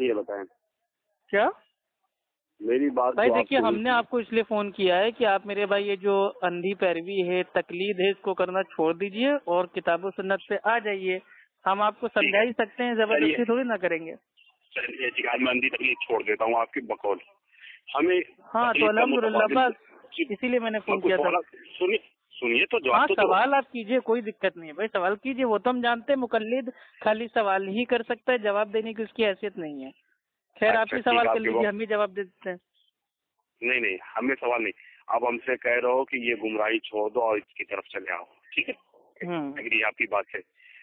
चलिए बताएं। क्या मेरी बात भाई तो देखिए, आपको हमने आपको इसलिए फोन किया है कि आप मेरे भाई ये जो अंधी पैरवी है, तकलीद है, इसको करना छोड़ दीजिए और किताबो सुन्नत पे आ जाइए। हम आपको समझा ही सकते हैं, जबरदस्ती थोड़ी ना करेंगे। चलिए ठीक है, मैं अंधी तकलीफ छोड़ देता हूँ आपकी बकौल। हमें हाँ तो अल्हम्दुलिल्लाह, बस इसीलिए मैंने फोन किया था। सुनिए तो हाँ जवाब तो सवाल आप कीजिए, कोई दिक्कत नहीं है भाई, सवाल कीजिए। वो तो हम जानते हैं, मुकल्लिद खाली सवाल ही कर सकता है, जवाब देने की उसकी हैसियत नहीं है। खैर आप ही सवाल कर लीजिए, हम ही जवाब दे देते हैं। नहीं नहीं, हमें सवाल नहीं। आप हमसे कह रहे हो कि ये गुमराही छोड़ दो और इसकी तरफ चले आओ, ठीक है, एग्री आपकी बात है।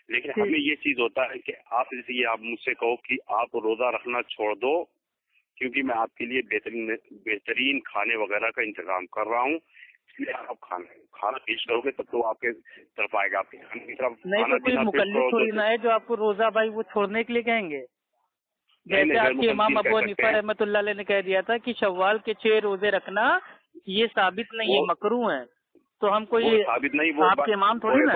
लेकिन हमें ये चीज होता है कि आप जैसे ये आप मुझसे कहो कि आप रोजा रखना छोड़ दो, क्योंकि मैं आपके लिए बेहतरीन खाने वगैरह का इंतजाम कर रहा हूँ, इसलिए आप खाना पेश करोगे तब तो आपके तरफ आएगा, आपके खाने की तरफ। नहीं तो कोई मुकल्लिद थोड़ी ना है जो आपको रोजा भाई वो छोड़ने के लिए कहेंगे। जैसे आपके इमाम अबू हनीफा रहमतुल्लाह अलैह ने कह दिया था कि शव्वाल के 6 रोजे रखना ये साबित नहीं है, मकरूह है। तो हम कोई साबित नहीं, वो आपके इमाम थोड़ी ना।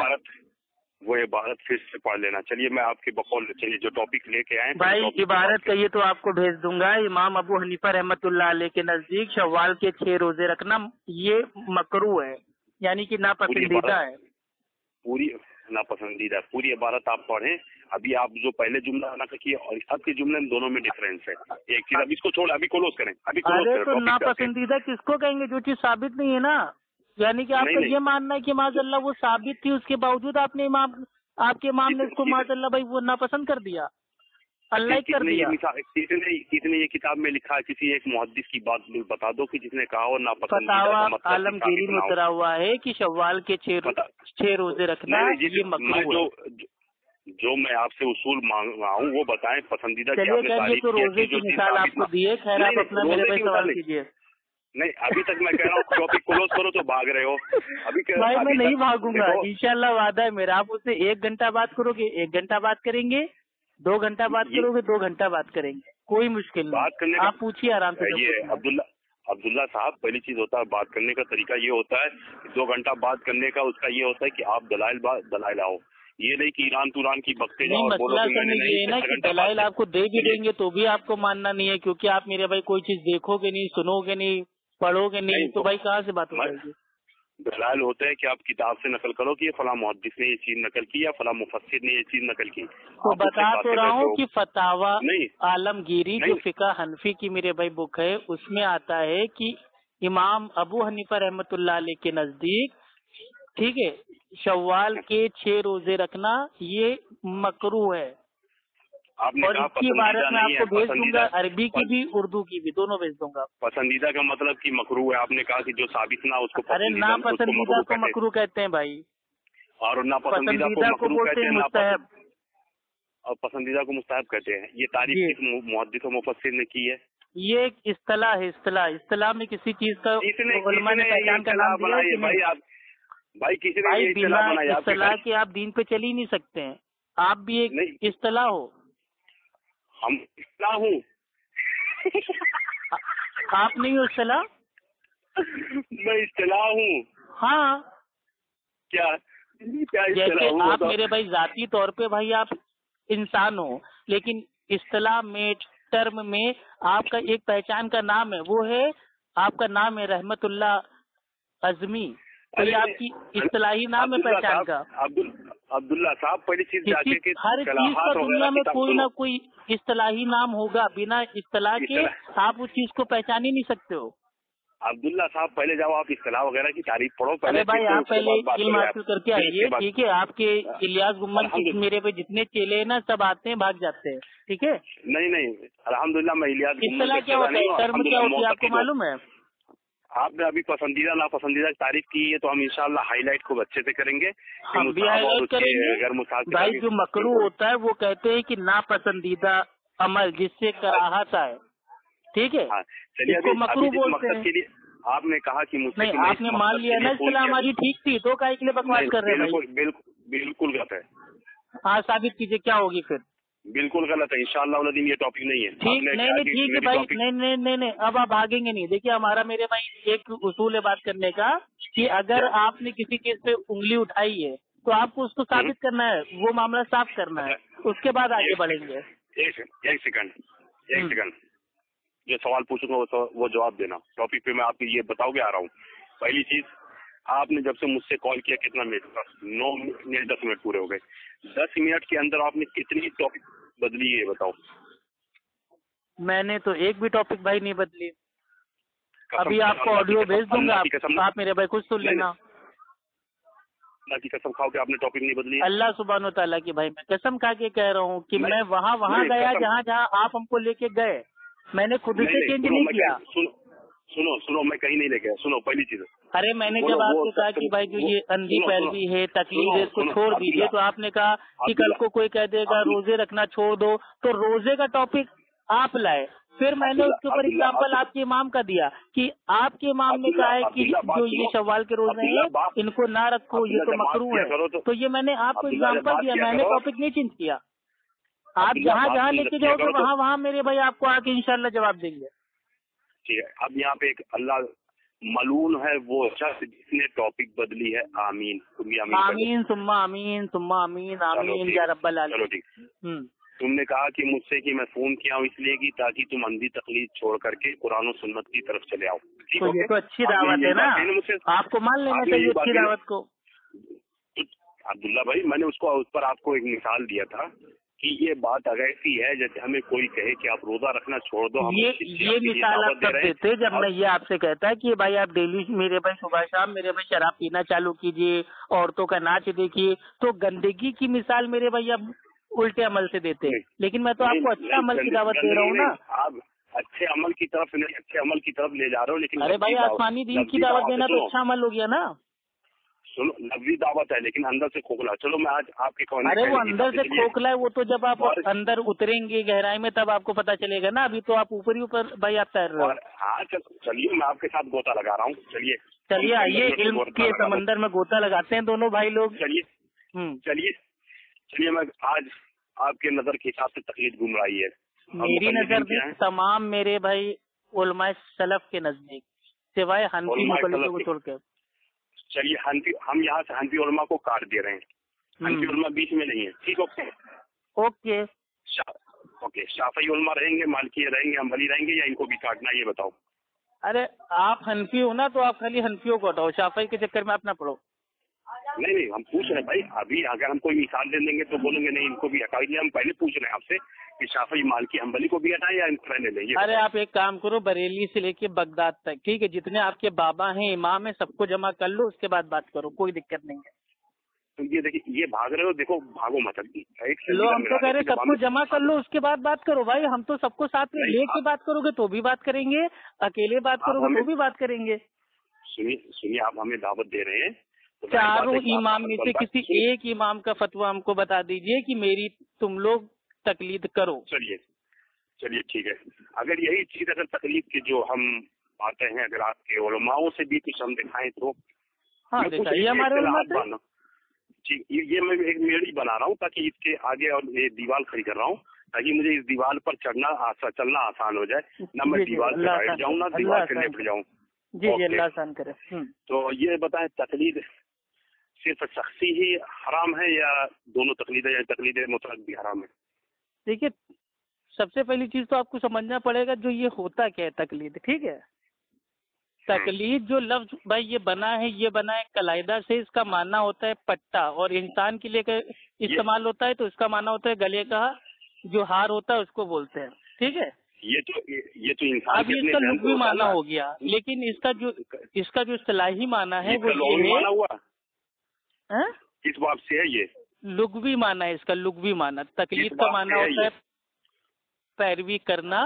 वो इबारत फिर से पढ़ लेना। चलिए मैं आपके बकौल, चलिए जो टॉपिक लेके आए भाई, इबारत कहिए तो आपको भेज दूंगा। इमाम अबू हनीफा रहमतुल्लाह अलैह के नजदीक शव्वाल के 6 रोजे रखना ये मकरूह है, यानी कि नापसंदीदा है। पूरी नापसंदीदा, पूरी इबारत आप पढ़ें। अभी आप जो पहले जुमला नकल किए और अब के जुमले में दोनों में डिफरेंस है। एक चीज, अभी इसको छोड़, अभी क्लोज करें, अभी क्लोज करें। तो नापसंदीदा किसको कहेंगे? जो चीज साबित नहीं है ना, यानी कि आपका ये मानना है कि माज़अल्लाह वो साबित थी, उसके बावजूद आपके इमाम ने उसको माज़अल्लाह भाई वो नापसंद कर दिया, अल्लाह कर दिया। कितने ये किताब में लिखा है? किसी एक मुहद्दिस की बात बता दो कि जिसने कहा हो नापसंदीदा का मतलब आलमगीरी में उतरा हुआ है कि शव्वाल के 6 रोजे रखना ये मकरूह है। जो मैं आपसे उसूल मांग रहा हूँ वो बताएं। पसंदीदा चलिए तो रोजे की मिसाल आपको दी है। खैर आप अपना मेरे पे सवाल कीजिए। नहीं, अभी तक मैं कह रहा हूँ टॉपिक क्लोज करो तो भाग रहे हो। भाई मैं नहीं भागूंगा, इंशाल्लाह वादा है मेरा। आप उससे 1 घंटा बात करोगे 1 घंटा बात करेंगे, 2 घंटा बात करोगे 2 घंटा बात करेंगे, कोई मुश्किल नहीं। बात करने आप पूछिए आराम से। ये अब्दुल्ला साहब, पहली चीज होता है बात करने का तरीका ये होता है, 2 घंटा बात करने का उसका ये होता है कि आप दलाइल आओ, ये नहीं कि ईरान तुरान की बकते जाओ। मसला ये है ना कि दलाइल आपको दे भी देंगे तो भी आपको मानना नहीं है, क्योंकि आप मेरे भाई कोई चीज देखोगे नहीं, सुनोगे नहीं, पढ़ोगे नहीं, तो भाई कहाँ से बात हो जाएगी? दलाइल होते हैं कि आप किताब से नकल करो कि ये फला मुहद्दिस ने ये चीज नकल की या फला मुफस्सिर ने ये चीज नकल की। तो बता तो रहा हूँ कि फतावा आलमगीरी जो फिका हनफी की मेरे भाई बुक है, उसमें आता है कि इमाम अबू हनीफा रहमतुल्लाह अलैह के नजदीक, ठीक है, शव्वाल के 6 रोजे रखना ये मकरूह है। और इसकी इबारत में आपको भेज दूंगा, अरबी की भी उर्दू की भी, दोनों भेज दूंगा। पसंदीदा का मतलब कि मकरूह है, आपने कहा कि जो साबित ना उसको। अरे ना पसंदीदा को मकरूह कहते हैं भाई, और ना पसंदीदा को बोलते हैं मुस्तहब, और पसंदीदा को मुस्तहब कहते हैं। ये तारीफ किस मुहद्दिस और मुफस्सिर ने की है? ये एक इस्तिलाह है। इस्तिलाह में किसी चीज का उलमा ने पहचान का नाम दिया है कि भाई किसी ने इस्तिलाह के आप दीन पे चल ही नहीं सकते हैं। आप भी एक इस्तिलाह हो। हम इस्तिलाह हूँ आप नहीं हो इस्तिलाह? मैं इस्तिलाह हूँ। हाँ, क्या जैसे आप मेरे भाई जाती तौर पे भाई आप इंसान हो, लेकिन इस्तिलाह में टर्म में आपका एक पहचान का नाम है, वो है आपका नाम है रहमतुल्लाह अजमी। तो ये आपकी इस्तिलाही नाम है पहचान का। अब्दुल्ला साहब, पहली चीज हर चीज का दुनिया में कोई ना कोई इस्तिलाही नाम होगा, बिना इस्तिलाह के आप उस चीज को पहचान ही नहीं सकते हो। अब्दुल्ला साहब, पहले जाओ आप इस्तिलाह वगैरह की तारीफ पढ़ो। अरे भाई आप पहले इल्म हासिल करके आइए, ठीक है। आपके इलियास गुम्मन मेरे पे जितने चेले हैं ना, सब आते हैं भाग जाते हैं, ठीक है। नहीं, अल्हम्दुलिल्लाह मैं इलियास इस्तिलाह क्या होता है, टर्म क्या होती है, आपको मालूम है? आपने अभी पसंदीदा नापसंदीदा की तारीफ की है, तो हम इंशाल्लाह हाईलाइट खूब अच्छे से करेंगे। हम भी हाईलाइट करेंगे। भाई जो मकरूह होता है वो कहते हैं कि नापसंदीदा अमल जिससे कराहत आए, ठीक है, इसको मकरूह बोलते हैं। आपने कहा कि मुझसे नहीं, आपने मान लिया ना इस्तिलाह हमारी ठीक थी, तो काहे के लिए बकवास कर रहे हैं भाई? बिल्कुल गलत है। हाँ, साबित कीजिए क्या होगी फिर? बिल्कुल गलत है। इंशाअल्लाह ये टॉपिक नहीं है। ठीक नहीं, ठीक है भाई। नहीं, अब आप भागेंगे नहीं। देखिए हमारा मेरे भाई एक उसूल है बात करने का कि अगर आपने किसी चीज पे उंगली उठाई है तो आपको उसको साबित करना है, वो मामला साफ करना है, उसके बाद आगे बढ़ेंगे। एक एक सेकंड, जो सवाल पूछूंगा वो जवाब देना। टॉपिक पे मैं आपको ये बताओ के आ रहा हूँ। पहली चीज, आपने जब से मुझसे कॉल किया कितना मिनट का? 9 मिनट 10 मिनट पूरे हो गए। 10 मिनट के अंदर आपने कितनी टॉपिक बदली है बताओ? मैंने तो एक भी टॉपिक भाई नहीं बदली। अभी आपको ऑडियो भेज दूंगा, आप मेरे भाई कुछ सुन लेना। अल्लाह की कसम खाओ कि आपने टॉपिक नहीं बदली? अल्लाह सुब्हानो तआला की भाई मैं कसम खा के कह रहा हूँ कि मैं वहाँ गया जहाँ आप हमको लेके गए, मैंने खुद से चेंज नहीं किया। सुनो, मैं कहीं नहीं लेके गया। सुनो, पहली चीज, अरे मैंने जब आपको कहा कि भाई जो ये अंधी पैरवी है, तकलीफ है, इसको छोड़ दीजिए, तो आपने कहा कि कल को कोई कह देगा रोजे रखना छोड़ दो, तो रोजे का टॉपिक आप लाए। फिर मैंने उसके ऊपर एग्जाम्पल आपके इमाम का दिया कि आपके इमाम ने कहा है कि जो ये शव्वाल के रोजे हैं इनको ना रखो, ये तो मकरूह है। तो ये मैंने आपको एग्जाम्पल दिया, मैंने टॉपिक नहीं चेंज किया। आप जहाँ लेके जाओगे वहाँ मेरे भाई आपको आके इंशाल्लाह जवाब देंगे। ठीक है, अब यहाँ पे एक अल्लाह मलून है वो शख्स जिसने टॉपिक बदली है। आमीन आमीन सुम्मा आमीन सुम्मा आमीन आमीन या रब्बल आलमीन। चलो ठीक। तुमने कहा कि मुझसे कि मैं फोन किया हूँ इसलिए कि ताकि तुम अंधी तकलीद छोड़ करके कुरान और सुन्नत की तरफ चले आओ। ठीक है, तो अच्छी दावत है ना, आपको मान लेना चाहिए अच्छी दावत को। अब्दुल्ला भाई, मैंने उस पर आपको एक मिसाल दिया था कि ये बात अगर ऐसी है जैसे हमें कोई कहे कि आप रोजा रखना छोड़ दो। ये मिसाल आप तब देते जब मैं ये आपसे कहता है कि भाई आप डेली मेरे भाई सुबह शाम मेरे भाई शराब पीना चालू कीजिए, औरतों का नाच देखिए, तो गंदगी की मिसाल मेरे भाई अब उल्टे अमल से देते हैं। लेकिन मैं तो आपको अच्छे अमल की दावत दे रहा हूँ ना। आप अच्छे अमल की तरफ नहीं, अच्छे अमल की तरफ ले जा रहे हो। लेकिन अरे भाई आसमानी दीन की दावत देना तो अच्छा अमल हो गया ना। सुनो, लफ्जी दावत है लेकिन अंदर से खोखला। चलो मैं आज आपके अरे वो अंदर से खोखला है, वो तो जब आप अंदर उतरेंगे गहराई में तब आपको पता चलेगा ना। अभी तो आप ऊपर ही ऊपर भाई आप तैर रहे हो। हाँ चलिए, मैं आपके साथ गोता लगा रहा हूँ। चलिए आइए इल्म के समंदर में गोता लगाते हैं दोनों भाई लोग। चलिए मैं आज आपके नजर के हिसाब से तकलीफ गुमराही है। मेरी नजर में तमाम मेरे भाई उलमाए सलफ के नजदीक सिवाय हनफी मुकल्लिदों को छोड़कर। चलिए हम यहाँ से हनफी उलमा को काट दे रहे हैं। हनफी उलमा बीच में नहीं है। ठीक, ओके। शाफी उलमा रहेंगे, मालिकी रहेंगे, हम्बली रहेंगे, या इनको भी काटना, ये बताओ। अरे आप हनफी हो ना, तो आप खाली हनफियों को हटाओ, शाफी के चक्कर में आप ना पड़ो। नहीं, हम पूछ रहे हैं भाई। अभी अगर हम कोई मिसाल दे देंगे तो बोलेंगे नहीं इनको भी हटा दिया। हम पहले पूछ रहे हैं आपसे कि शाफी, मालिकी, हम्बली को भी हटाएं या इनको रहने देंगे। अरे आप एक काम करो, बरेली से लेके बगदाद तक, ठीक है, जितने आपके बाबा हैं, इमाम है, सबको जमा कर लो, उसके बाद बात करो, कोई दिक्कत नहीं है। तो ये देखिए, ये भाग रहे हो, देखो भागो मत। लो, हम तो कह रहे सबको जमा कर लो, उसके बाद बात करो भाई। हम तो सबको साथ में लेके बात करोगे तो भी बात करेंगे, अकेले बात करोगे तो भी बात करेंगे। सुनिए, आप हमें दावत दे रहे हैं, चारों इमाम में से किसी एक इमाम का फतवा हमको बता दीजिए कि मेरी तुम लोग तकलीद करो। चलिए ठीक है। अगर यही चीज अगर तकलीद की जो हम बातें हैं अगर आपके उलमाओं से भी कुछ हम दिखाएं तो हाँ दिखाइए हमारे उलमा। ठीक, ये मैं एक मेड़ी बना रहा हूँ ताकि इसके आगे, और ये दीवार खड़ी कर रहा हूँ ताकि मुझे इस दीवार पर चलना आसान हो जाए। ना मैं दीवार पे बैठ जाऊँ ना दीवार से लेट जाऊँ। जी अल्लाह आसान करे। तो ये बताएं, तकलीद सिर्फ शख्सी ही हराम है या दोनों तकलीद है, या तकलीद मुतलक भी हराम है? देखिए, सबसे पहली चीज तो आपको समझना पड़ेगा जो ये होता क्या है तकलीद। ठीक है, तकलीद जो लफ्ज भाई ये बना है कलाइदा से। इसका माना होता है पट्टा, और इंसान के लिए इस्तेमाल होता है तो इसका माना होता है गले का जो हार होता है उसको बोलते हैं। ठीक है, ये तो इंसान अब इसका लुग़वी माना हो गया, लेकिन इसका जो इस्तिलाही माना है वो ये है। किस बात से है ये? लुग़वी माना है इसका, लुग़वी माना। तकलीद का माना होता है पैरवी करना,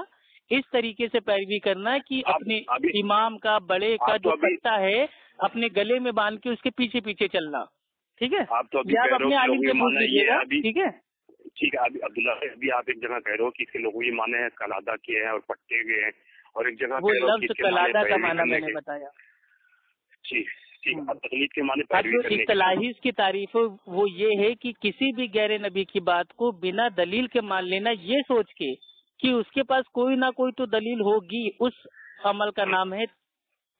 इस तरीके से पैरवी करना कि अपने इमाम का, बड़े का जो पट्टा है अपने गले में बांध के उसके पीछे पीछे चलना। ठीक है, आप अपने आलिम से पूछ लीजिएगा। ठीक है, अभी अब्दुल्ला अभी आप एक जगह कह रहे हो कि इसके लोगों ये माने हैं कलादा किए हैं और पट्टे गए हैं, और एक जगह वो लफ्ज कलादा का माना मैंने बताया। ठीक, अब तकलीद के माने अब जो इस्तिलाही की तारीफ वो ये है कि किसी भी गैर नबी की बात को बिना दलील के मान लेना, ये सोच के कि उसके पास कोई ना कोई तो दलील होगी, उस अमल का नाम है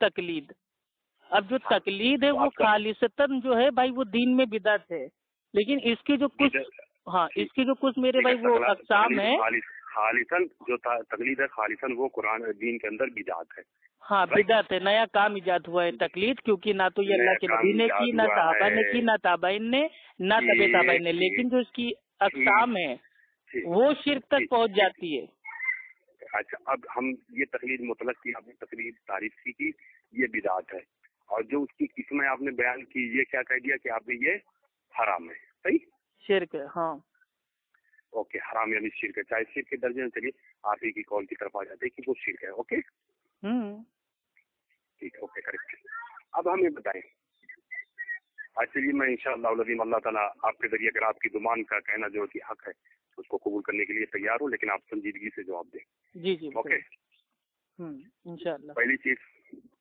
तकलीद। अब जो तकलीद है वो खालिसतन जो है भाई वो दीन में बिदअत है, लेकिन इसके जो कुछ इसके जो कुछ मेरे भाई वो अक़साम है खालिसन जो तकलीद है खालिसन वो कुरान दीन के अंदर बिदात है। हाँ बिदात है, नया काम इजाद हुआ है तकलीद, क्योंकि ना तो ये अल्लाह के नबी ने की, ना सहाबा ने की, ना ताबाइन ने, ना तबे ताबाइन ने, लेकिन जो इसकी अक़साम है वो शिर्क तक पहुंच जाती है। अच्छा, अब हम ये तकलीद मुतलक की आपने तकलीद तारीफ की ये बिदात है, और जो उसकी किस्में आपने बयान की ये क्या कह दिया कि आपने ये हराम है, सही शिर्क है। हाँ ओके, हराम यानी शिर्क है। चाहे शिर्क के दर्जे में चलिए आप ही की कॉल की तरफ आ जाते हैं कि वो शिर्क है। ओके ठीक है, ओके करेक्ट। अब हमें बताएं, चलिए मैं इंशाअल्लाह अल्लाह ताला आपके जरिए अगर आपकी जुबान का कहना जो कि हक है उसको कबूल करने के लिए तैयार हूँ, लेकिन आप संजीदगी से जवाब दें। जी जी ओके इंशाअल्लाह। पहली चीज,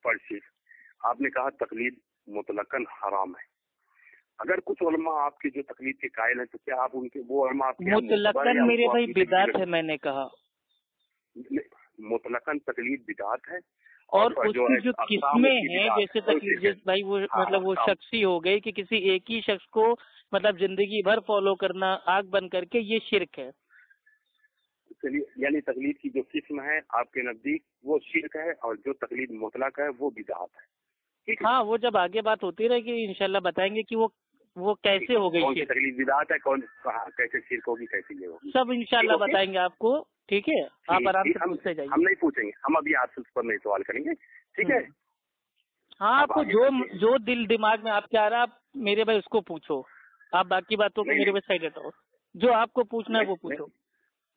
फर्स्ट चीज, आपने कहा तकलीद मुतलकन हराम है। अगर कुछ उलमा आपकी जो तकलीद के कायल हैं तो क्या आप उनके वो उलमा मुतलकन मेरे भाई बिदात है, मैंने कहा मुतलकन तकलीद बिदात है। और उसकी जो किस्में हैं जैसे तकलीद भाई वो मतलब वो शख्सी हो गई कि किसी एक ही शख्स को मतलब जिंदगी भर फॉलो करना आग बंद करके, ये शिर्क है। चलिए, यानी तकलीद की जो किस्म है आपके नजदीक वो शिर्क है, और जो तकलीद मुतलक है वो बिदात है। ठीक है, हाँ वो जब आगे बात होती रहेगी इंशाल्लाह बताएंगे कि वो कैसे हो गई, कौन सी तकलीद बिदात है, कौन कैसे शिर्क होगी, कैसे ये होगी, सब इंशाल्लाह बताएंगे आपको। ठीक है, आप आराम से पूछते जाइए। हम नहीं पूछेंगे, हम अभी आपसे उस पर नहीं सवाल करेंगे। ठीक है, हाँ आपको जो दिल दिमाग में आपके आ रहा है आप मेरे भाई उसको पूछो, आप बाकी बातों को मेरे पे साइड हटाओ, जो आपको पूछना है वो पूछो।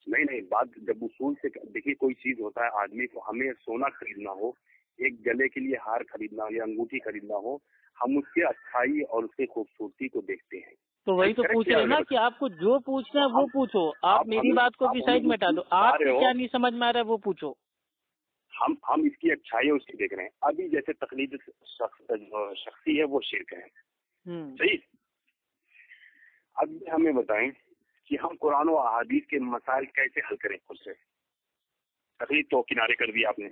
नहीं बात जब उसूल से देखिए, कोई चीज होता है आदमी को, हमें सोना खरीदना हो, एक गले के लिए हार खरीदना हो या अंगूठी खरीदना हो, हम उसके अच्छाई और उसके खूबसूरती को देखते हैं। तो वही तो पूछ रहे ना कि आपको जो पूछना है वो पूछो, आप मेरी बात को भी साइड में हटा दो, आपको क्या नहीं समझ में आ रहा है वो पूछो। हम इसकी अच्छाई उसकी देख रहे हैं। अभी जैसे तकलीद शख्सी है वो शिर्क है, सही। अब हमें बताएं कि हम कुरान और अहादीस के मसाइल कैसे हल करें खुद से। तकलीद तो किनारे कर दिया आपने,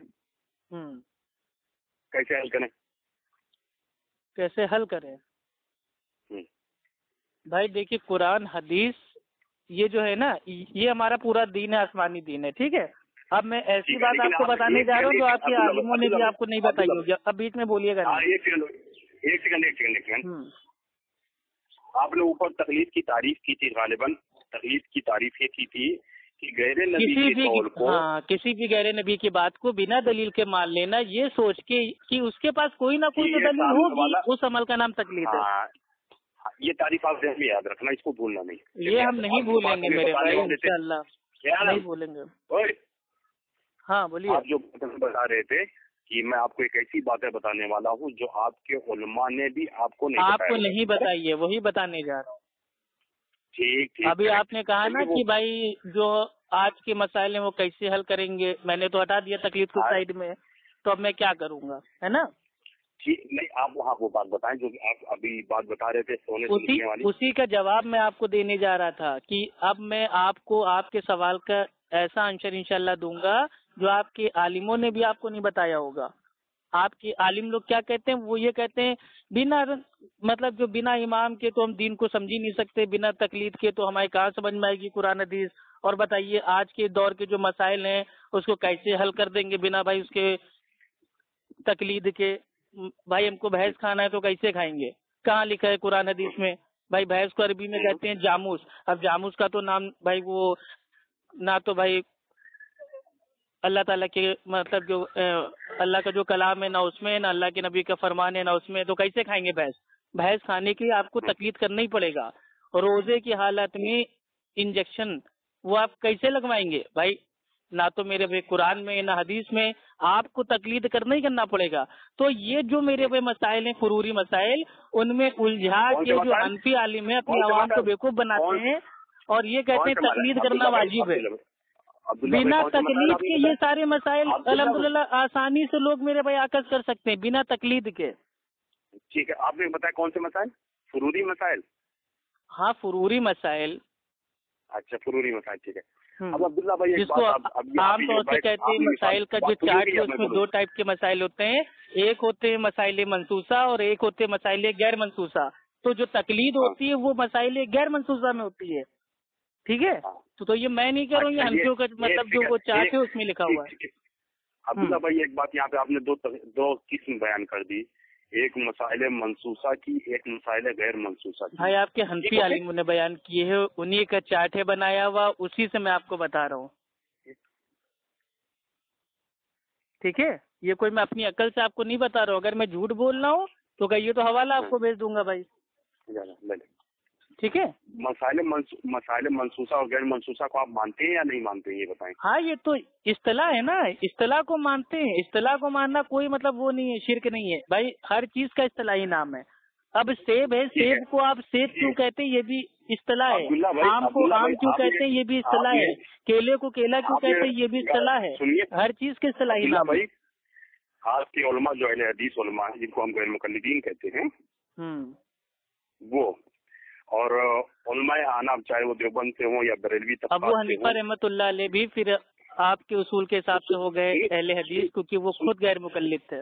कैसे हल करें? भाई देखिए, कुरान हदीस ये जो है ना, ये हमारा पूरा दीन है, आसमानी दीन है। ठीक है, अब मैं ऐसी बात आपको बताने जा रहा हूँ जो आपके आलिमों ने भी आपको नहीं बताई होगी। अब बीच में बोलिएगा नहीं। एक सेकंड। आपने ऊपर तकलीद की तारीफ की थी, गालिबन तकलीद की तारीफ ये की थी कि गैर नबी के कौल को, किसी भी गैर नबी की बात को बिना दलील के मान लेना, ये सोच के कि उसके पास कोई ना कोई तो दलील होगी, उस अमल का नाम तकलीद है। ये तारीफ आप ध्यान में याद रखना, इसको भूलना नहीं। ये हम नहीं भूलेंगे मेरे भाई, इंशाअल्लाह नहीं भूलेंगे। हाँ बोलिए। आप जो बता रहे थे कि मैं आपको एक ऐसी बातें बताने वाला हूँ जो आपके उलमा ने भी आपको नहीं बताई है, वही बताने जा रहा हूँ। ठीक अभी आपने कहा ना कि भाई जो आज के मसाइल हैं वो कैसे हल करेंगे, मैंने तो हटा दिया तकलीफ को साइड में, तो अब मैं क्या करूँगा, है ना? नहीं, आप वहाँ वो बात बताएं जो आप अभी बात बता रहे थे सोने से लिखने वाली। उसी का जवाब मैं आपको देने जा रहा था कि अब मैं आपको आपके सवाल का ऐसा आंसर इंशाल्लाह दूंगा जो आपके आलिमों ने भी आपको नहीं बताया होगा। आपके आलिम लोग क्या कहते हैं, वो ये कहते हैं बिना मतलब जो बिना इमाम के तो हम दीन को समझ ही नहीं सकते, बिना तकलीद के तो हमारे कहाँ समझ में आएगी कुरान हदीस। और बताइए आज के दौर के जो मसाइल हैं उसको कैसे हल कर देंगे बिना भाई उसके तकलीद के। भाई हमको भैंस खाना है तो कैसे खाएंगे, कहाँ लिखा है कुरान हदीस में? भाई भैंस को अरबी में कहते हैं जामूस। अब जामूस का तो नाम भाई वो ना तो भाई अल्लाह ताला के मतलब जो अल्लाह का जो कलाम है ना उसमें, ना अल्लाह के नबी का फरमान है ना उसमें, तो कैसे खाएंगे भैंस? भैंस खाने के लिए आपको तकलीद करना ही पड़ेगा। रोजे की हालत में इंजेक्शन वो आप कैसे लगवाएंगे भाई? ना तो मेरे भाई कुरान में ना हदीस में, आपको तकलीद करना ही करना पड़ेगा। तो ये जो मेरे भाई मसाइल हैं, फुरूरी मसाइल, उनमें उलझा के जो हनफी आलिम है अपनी आवाम को बेवकूफ बनाते हैं और ये कहते हैं तकलीद करना वाजिब है। बिना तकलीद के ये सारे मसाइल अल्हम्दुलिल्लाह आसानी से लोग मेरे भाई आकस कर सकते हैं बिना तकलीद के। ठीक है, आपने बताया कौन से मसाइल? फुरूरी मसाइल। हाँ फुरूरी मसाइल। अच्छा फुरूरी मसाइल, ठीक है। अब अब्दुल्ला भाई जिसको आमतौर से कहते हैं मसाइल का जो चार्ट है उसमें दो टाइप के मसाइल होते हैं, एक होते हैं मसाइल मनसूसा और एक होते हैं मसाइल गैर मनसूसा। तो जो तकलीद होती है वो मसाइल गैर मनसूसा में होती है। ठीक है, तो ये मैं नहीं कह रहा हूँ, ये हनफियों का मतलब जो वो चार्ट है उसमें लिखा हुआ है। अब्दुल्ला भाई एक बात यहाँ पे आपने दो किस्म बयान कर दी, एक मसाइल मंसूसा की, एक मसाइल गैर मंसूसा की। भाई आपके हनफी आलिमों ने बयान किए है, उन्हीं का चार्ट है बनाया हुआ, उसी से मैं आपको बता रहा हूँ। ठीक है, ये कोई मैं अपनी अकल से आपको नहीं बता रहा हूँ। अगर मैं झूठ बोल रहा हूँ तो कहिए तो हवाला आपको भेज दूंगा भाई। ठीक है, मसाइल मंसूसा और गैर मंसूसा को आप मानते हैं या नहीं मानते हैं, ये बताएं। हाँ, ये तो इस्तिलाह है ना, इस्तिलाह को मानते हैं। इस्तिलाह को मानना कोई मतलब वो नहीं है, शिर्क नहीं है भाई, हर चीज का इस्तिलाही नाम है। अब सेब है, सेब को आप सेब क्यों कहते हैं, ये भी इस्तिलाह है। आम को आम क्यों कहते हैं, ये भी इस्तिलाह है। केले को केला क्यों कहते हैं, ये भी इस्तिलाह है। हर चीज के इस्तिलाही नाम है। आज के उलमा जो अहले हदीस उलमा है, जिनको हम गैर मुकल्लिदीन कहते हैं, वो और उलमाए आना, चाहे वो देवबंद से हो या बरेलवी तबका से हो। अबू हनीफा रहमतुल्लाह अलैह भी फिर आपके उसूल के हिसाब से हो गए अहले हदीस, क्योंकि वो खुद गैर मुकल्लिद थे।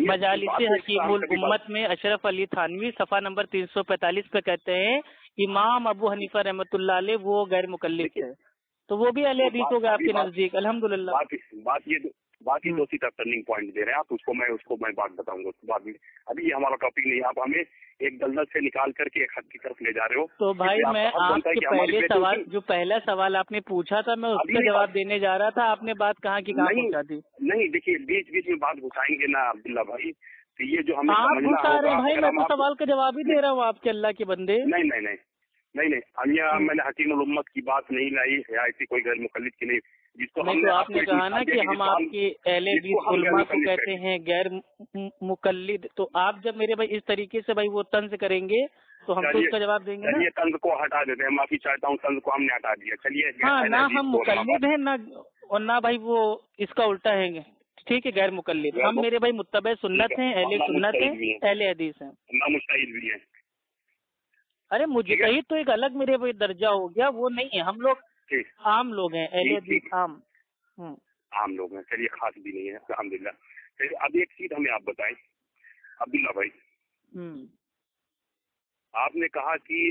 मजालिस हकीमुल उम्मत में अशरफ अली थानवी सफा नंबर 345 पे कहते हैं इमाम अबू हनीफा रहमतुल्लाह अलैह वो गैर मुकल्लिद थे, तो वो भी अहले हदीस हो गए आपके नजदीक। अल्हम्दुलिल्लाह। बात ये दूसरी तरफ टर्निंग पॉइंट दे रहे हैं आप, उसको मैं बात बताऊंगा बाद में। अभी ये हमारा टॉपिक नहीं है, आप हमें एक दलदल से निकाल करके एक हद की तरफ ले जा रहे हो। तो भाई मैं आपके पहले सवाल, जो पहला सवाल आपने पूछा था, मैं उसका जवाब देने जा रहा था, आपने बात कहाँ की कहाँ पहुँचा दी। नहीं देखिए, बीच बीच में बात घुसाएंगे ना अब्दुल्ला भाई, तो ये जो हमें आप घुसा रहे हैं भाई, मैं तो सवाल का जवाब ही दे रहा हूँ आपके अल्लाह के बंदे। नहीं, हम यहाँ मैंने हकीमुल उम्मत की बात नहीं लाई है, ऐसी कोई गैर मुकल्लिद की नहीं, जिसको नहीं। तो आपने कहा ना कि हम आपके अहले हदीस उलमा को कहते हैं गैर मुकल्लिद, तो आप जब मेरे भाई इस तरीके से भाई वो तंज करेंगे तो हम तो उसका जवाब देंगे ना। ये तंज को हटा देते हैं, माफी चाहता हूँ, तंज को हमने हटा दिया। चलिए, हाँ, ना हम मुकल्लिद हैं ना, और ना भाई वो इसका उल्टा है, ठीक है, गैर मुकल्लिद। हम मेरे भाई मुत्तबे सुन्नत हैं, अहले सुन्नत हैं, अहले हदीस हैं, ना मुज्तहिद भी हैं। अरे मुज्तहिद तो एक अलग मेरे भाई दर्जा हो गया, वो नहीं है। हम लोग आम लोग हैं, अहले हदीस आम लोग हैं। चलिए, खास भी नहीं है, अल्हम्दुलिल्लाह। अब एक चीज हमें आप बताएं अब्दुल्ला भाई, आपने कहा कि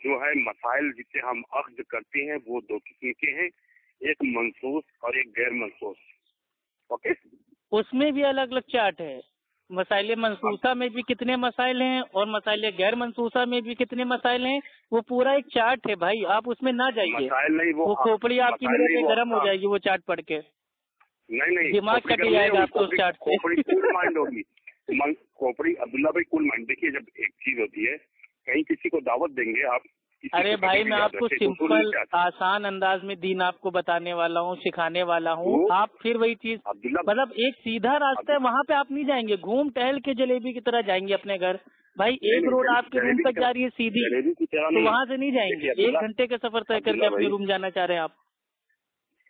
जो है मसाइल जिससे हम अख्द करते हैं वो दो किस्म के हैं, एक मंसूस और एक गैर मंसूस। ओके, उसमें भी अलग अलग चार्ट है। मसाइल मंसूसा में भी कितने मसाइल हैं और मसाइल गैर मंसूसा में भी कितने मसाइल हैं, वो पूरा एक चार्ट है भाई, आप उसमें ना जाइए। मसाइल नहीं, वो खोपड़ी आपकी मेरे पे गर्म हो जाएगी वो चार्ट पढ़ के। नहीं, दिमाग कट जाएगा आपको उस चार्ट से। कूल माइंड होगी खोपड़ी। अब्दुल्ला भाई, कूल माइंड। देखिए, जब एक चीज होती है, कहीं किसी को दावत देंगे आप, अरे भाई मैं आपको सिंपल आसान अंदाज में दीन आपको बताने वाला हूँ, सिखाने वाला हूँ। आप फिर वही चीज, मतलब एक सीधा रास्ता है, वहाँ पे आप नहीं जाएंगे, घूम टहल के जलेबी की तरह जाएंगे अपने घर। भाई एक रोड आपके रूम तक जा रही है सीधी, तो वहाँ से नहीं जाएंगे। 1 घंटे का सफर तय करके अपने रूम जाना चाह रहे हैं आप।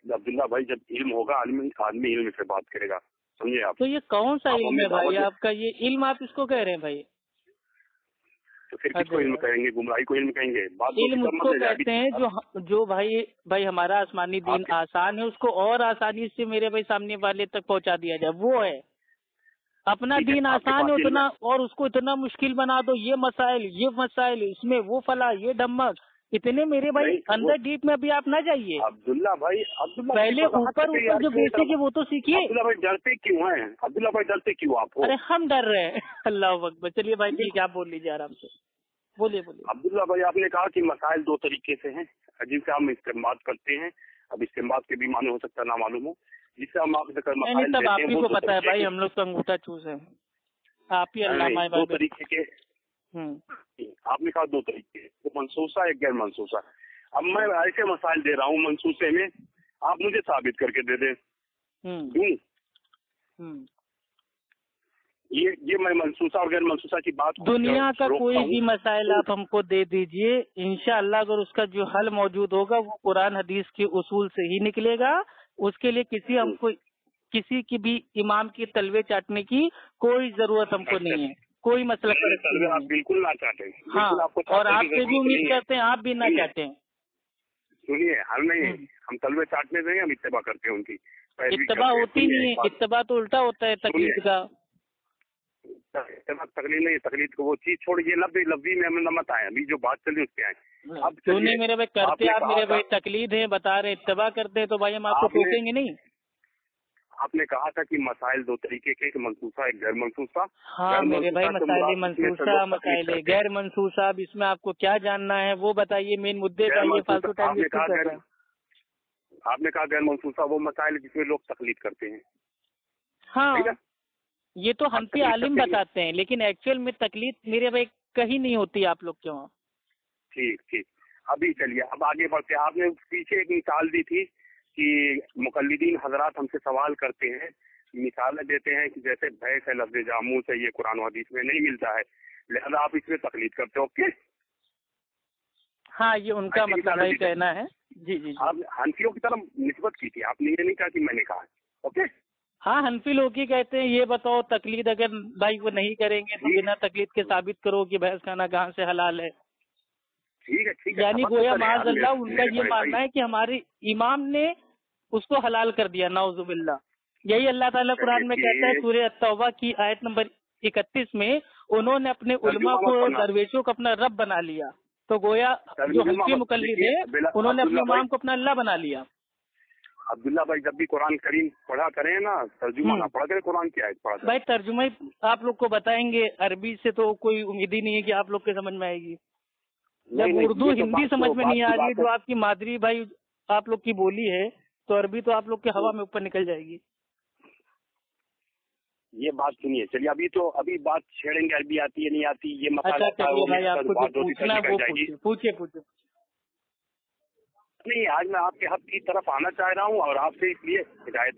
अब्दुल्ला भाई, जब इल्म होगा आदमी इल्म से बात करेगा, समझे आप। तो ये कौन सा इल्म है भाई आपका, ये इल्म आप इसको कह रहे हैं भाई? तो फिर किसको इल्म कहेंगे? गुमराही को इल्म कहेंगे? इल्म उसको कहते हैं जो भाई हमारा आसमानी दीन आसान है, उसको और आसानी से मेरे भाई सामने वाले तक पहुंचा दिया जाए, वो है। अपना दीन आसान है उतना, और उसको इतना मुश्किल बना दो, ये मसाइल इसमें वो फला ये ढम्मक, इतने मेरे भाई अंदर डीप में अभी आप ना जाइए अब्दुल्ला भाई। पहले ऊपर जो बेसिक है वो तो सीखिए। अब्दुल्ला भाई डरते क्यों हैं? अब्दुल्ला भाई डरते क्यों आप? अरे हम डर रहे हैं। अल्लाह अकबर। चलिए भाई ठीक है, आप बोल लीजिए आराम से, बोलिए। अब्दुल्ला भाई, आपने कहा कि मसाइल 2 तरीके से हैं जिनसे हम इस्तेमाल करते हैं। अब इस्तेमाल के भी माने हो सकता ना मालूम हो, जिससे हम आपसे मसाइल तब आप ही को पता है भाई, हम लोग तो अंगूठा चूस है, आप ही अल्लाह। 2 तरीके के आपने कहा, 2 तरीके, तो मंसूसा एक गैर मंसूसा। अब मैं ऐसे मसाइल दे रहा हूँ मंसूसे में, आप मुझे साबित करके दे दें। ये मैं मंसूसा और गैर मंसूसा की बात, दुनिया का कोई भी मसाइल आप हमको दे दीजिए, इंशाअल्लाह अगर उसका जो हल मौजूद होगा वो कुरान हदीस के उसूल से ही निकलेगा। उसके लिए हमको किसी की भी इमाम की तलवे चाटने की कोई जरूरत हमको नहीं है, कोई मसला आप बिल्कुल ना चाहते। हाँ, और आपसे भी उम्मीद करते हैं आप भी ना चाहते हैं। सुनिए, हम नहीं, हम तलवे चाटने से हम इत्तबा करते हैं उनकी। इत्तबा होती नहीं है, इत्तबा तो उल्टा होता है तकलीफ का। तकलीफ नहीं, तकलीफ को वो चीज छोड़िए, लफ्जी में हमें मत आए, अभी जो बात चल रही उस पे आए। अब क्यों नहीं मेरे भाई करते आप मेरे भाई, तकलीद है बता रहे, इत्तबा करते हैं तो भाई हम आपको टोकेंगे नहीं। आपने कहा था कि मसाइल दो तरीके के, एक मनसूसा एक गैर मनसूसा। हाँ मेरे भाई, मसाइल मनसूसा मसाइल गैर मनसूसा, अब इसमें आपको क्या जानना है वो बताइए, मेन मुद्दे पे आइए, फालतू टाइम वेस्ट कर रहे हैं। आपने कहा गैर मनसूसा वो मसाइल जिसमें लोग तकलीद करते हैं। हाँ ये तो हनफी आलिम बताते हैं, लेकिन एक्चुअल में तकलीद मेरे भाई कहीं नहीं होती आप लोग के वहाँ। ठीक ठीक, अभी चलिए अब आगे बढ़ते हैं। आपने पीछे एक मिसाल दी थी कि मुकल्लिदीन हजरात हमसे सवाल करते हैं, मिसालें देते हैं कि जैसे भैंस है लफ्ज़ जामूस है, ये कुरान हदीस में नहीं मिलता है, लिहाजा आप इसमें तकलीद करते हो। ओके, हाँ ये उनका मतलब भाई कहना है। जी जी, आप हनफियों की तरफ निस्बत की थी, आपने ये नहीं कहा कि मैंने कहा। ओके, हाँ हनफी लोग ही कहते हैं, ये बताओ तकलीद अगर भाई वो नहीं करेंगे तो बिना तकलीद के साबित करो कि भैंस खाना कहाँ से हलाल है। ठीक है ठीक है, यानी गोया माज़अल्लाह उनका ये मानना है कि हमारे इमाम ने उसको हलाल कर दिया, नाउजुबिल्लाह। यही अल्लाह ताला कुरान में कहता है सूरह अत-तौबा की आयत नंबर 31 में, उन्होंने अपने उलमा को दरवेशों को अपना रब बना लिया। तो गोया जो हनफी मुकल्लिद है उन्होंने अपने इमाम को अपना अल्लाह बना लिया। अब्दुल्ला भाई जब भी कुरान करीम पढ़ा करें ना, तर्जुमा ना पढ़ा करें कुरान की आयत पढ़ा करें। भाई तर्जुमा आप लोग को बताएंगे, अरबी से तो कोई उम्मीद ही नहीं है कि आप लोग के समझ में आएगी। जब उर्दू हिंदी समझ में नहीं आ रही, जो आपकी मादरी भाई आप लोग की बोली है, तो अरबी तो आप लोग के हवा में ऊपर निकल जाएगी। ये बात सुनिए, चलिए अभी बात छेड़ेंगे, अरबी आती है नहीं आती ये मसला। अच्छा चलिए भाई, आपको जो पूछना है वो पूछिए। नहीं, आज मैं आपके हक की तरफ आना चाह रहा हूँ और आपसे इसलिए हिदायत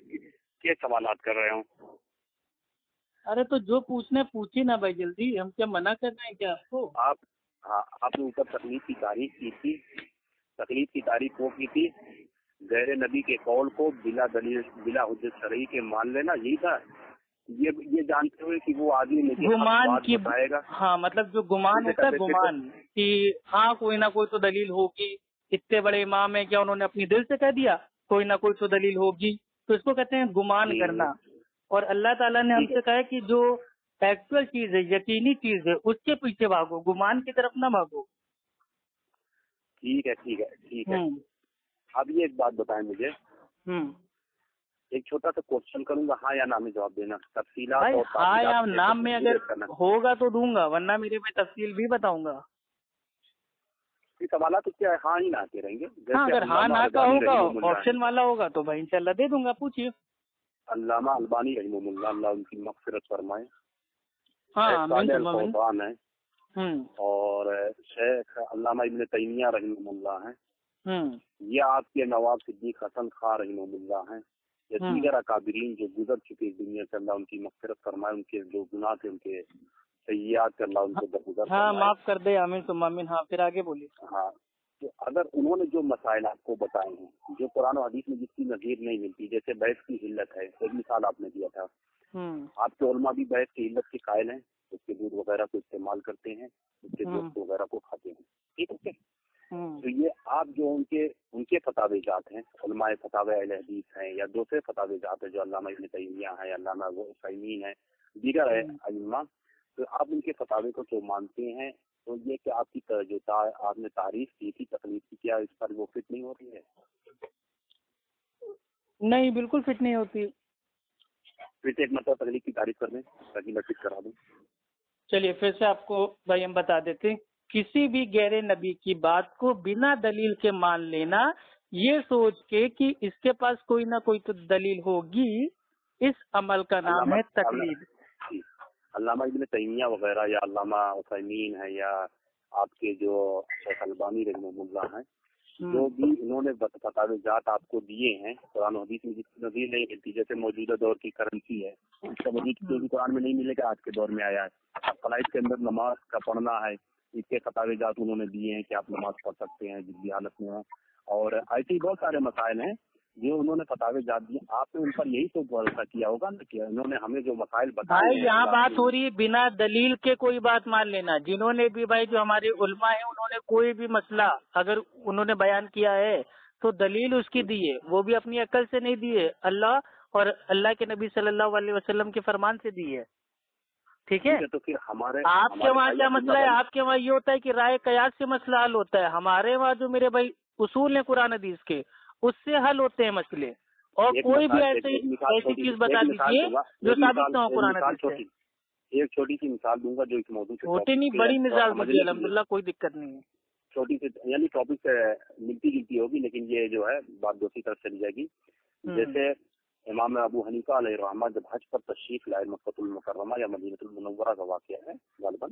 के सवालात कर रहा हूँ। अरे तो जो पूछना पूछिए ना भाई, जल्दी, हम क्या मना कर रहे हैं क्या आपको? आपने ऊपर तकलीफ की तारीफ की थी, तकलीफ की तारीफ वो की थी, गैर नबी के कौल को बिला दलील बिला हुज्जत शरई के मान लेना, यही था। ये जानते हुए कि वो आदमी गुमान की बताएगा। हाँ मतलब जो गुमान होता है, गुमान कि हाँ कोई ना कोई तो दलील होगी, इतने बड़े इमाम है क्या उन्होंने अपनी दिल से कह दिया, कोई ना कोई तो दलील होगी, तो इसको कहते हैं गुमान करना। और अल्लाह ताला ने हमसे कहा है कि जो एक्चुअल चीज है, यकीनी चीज है, उसके पीछे भागो, गुमान की तरफ ना भागो। ठीक है। अब ये एक बात बताएं मुझे, एक छोटा सा क्वेश्चन करूंगा, हाँ या ना में जवाब देना, तफसीलात और हाँ या नाम में अगर होगा तो दूंगा, वरना मेरे में तफसील भी बताऊंगा। सवाल तो क्या है, हाँ ही ना आते रहेंगे। हाँ अगर हाँ ना का होगा, ऑप्शन वाला होगा तो भाई इंशाल्लाह दे दूंगा, पूछिए। अल्लामा अलबानी रहमहुल्लाह, अल्लाह उनकी मग़फ़िरत फरमाए। हाँ फ़ौज़ान है और शेख अल्लामा इब्न तैमिया रहमहुल्लाह हैं। ये आपके नवाब सिद्दीक हसन खां रहमहुल्लाह हैं। ये दीगर अकाबिरीन जो गुजर चुके इस दुनिया से, अल्लाह उनकी मग़फ़िरत फरमाए, उनके जो गुनाह थे उनके सय्यात के अल्लाह उनको दरगुजर फरमाए। हाँ माफ कर दे, आमीन सुम्मा आमीन। हाँ फिर आगे बोलिए। हाँ तो अगर उन्होंने जो मसाइल आपको बताए हैं, जो कुरान और हदीस में जिसकी नज़ीर नहीं मिलती, जैसे बहस की हिल्लत है, एक मिसाल आपने दिया था। आपके उलमा भी बहस की हिल्लत के कायल हैं, उसके दूध वगैरह को इस्तेमाल करते हैं, उसके गोश्त वगैरह को खाते हैं, ठीक है। तो ये आप जो उनके फतावे जात हैं, उलमाए फतावे अहले हदीस हैं, या दूसरे फतावे जात है जो अल्लामा इब्न तैमिया है, अल्लामा उसैमीन है, दीगर है अइम्मा, तो आप उनके फतावे को जो मानते हैं, तो ये कि आपकी जो आपने तारीफ की थी तकलीफ की, क्या इस पर वो फिट नहीं होती है? नहीं बिल्कुल फिट नहीं होती। फिर एक मतलब तकलीफ की तारीफ कर दें ताकि मैं फिट करा दूं। चलिए फिर से आपको भाई हम बता देते हैं, किसी भी गैर नबी की बात को बिना दलील के मान लेना, ये सोच के कि इसके पास कोई ना कोई तो दलील होगी, इस अमल का नाम है तकलीद। अल्लामा इब्न तैमिया वगैरह या अल्लामा उसैमीन है या आपके जो शेख अलबानी रहमहुल्लाह हैं, जो भी इन्होंने फतावे जात आपको दिए हैं, कुरान हदीस में जिसकी नज़ीर नहीं मिलती, जैसे मौजूदा दौर की करेंसी है, इसका वजूद क्योंकि कुरान में नहीं मिलेगा, आज के दौर में आया है। अब फ्लाइट के अंदर नमाज का पढ़ना है, इसके फतावे जात उन्होंने दिए हैं कि आप नमाज पढ़ सकते हैं जिस भी हालत में हो, और ऐसे ही बहुत सारे मसाइल हैं जो उन्होंने फतावे जात दिए। आपने उन पर यही तो भरोसा किया होगा ना, किया उन्होंने हमें जो मसाइल बताए। यहाँ बात हो रही है बिना दलील के कोई बात मान लेना। जिन्होंने भी भाई जो हमारे उलमा है, उन्होंने कोई भी मसला अगर उन्होंने बयान किया है तो दलील उसकी दी है, वो भी अपनी अकल से नहीं दी है, अल्लाह और अल्लाह के नबी सल्लल्लाहु अलैहि वसल्लम के फरमान से दी है। ٹھیک ہے. تو پھر آپ کے وہاں کیا مسئلہ ہے؟ آپ کے وہاں یہ ہوتا ہے کہ رائے قیاس سے مسئلہ حل ہوتا ہے. ہمارے وہاں جو میرے بھائی اصول ہیں قرآن حدیث کے، اس سے حل ہوتے ہیں مسئلے. اور کوئی بھی ایسی چیز بتا دیجیے جو ثابت نہ ہو قرآن حدیث سے. ایک چھوٹی سی مثال دوں گا جو اس موضوع سے چھوٹی نہیں بڑی مثال دیجیے، الحمدللہ کوئی دقت نہیں ہے. چھوٹی سی یعنی ٹاپک سے ملتی جلتی ہوگی، لیکن یہ جو ہے بات دوسری طرف چلی جائے گی. جیسے امام ابو حنیفہ علیہ الرحمہ جب حج پر تشریف لائے مکۃ المکرمہ یا مدینہ المنورہ کا واقعہ ہے غالباً.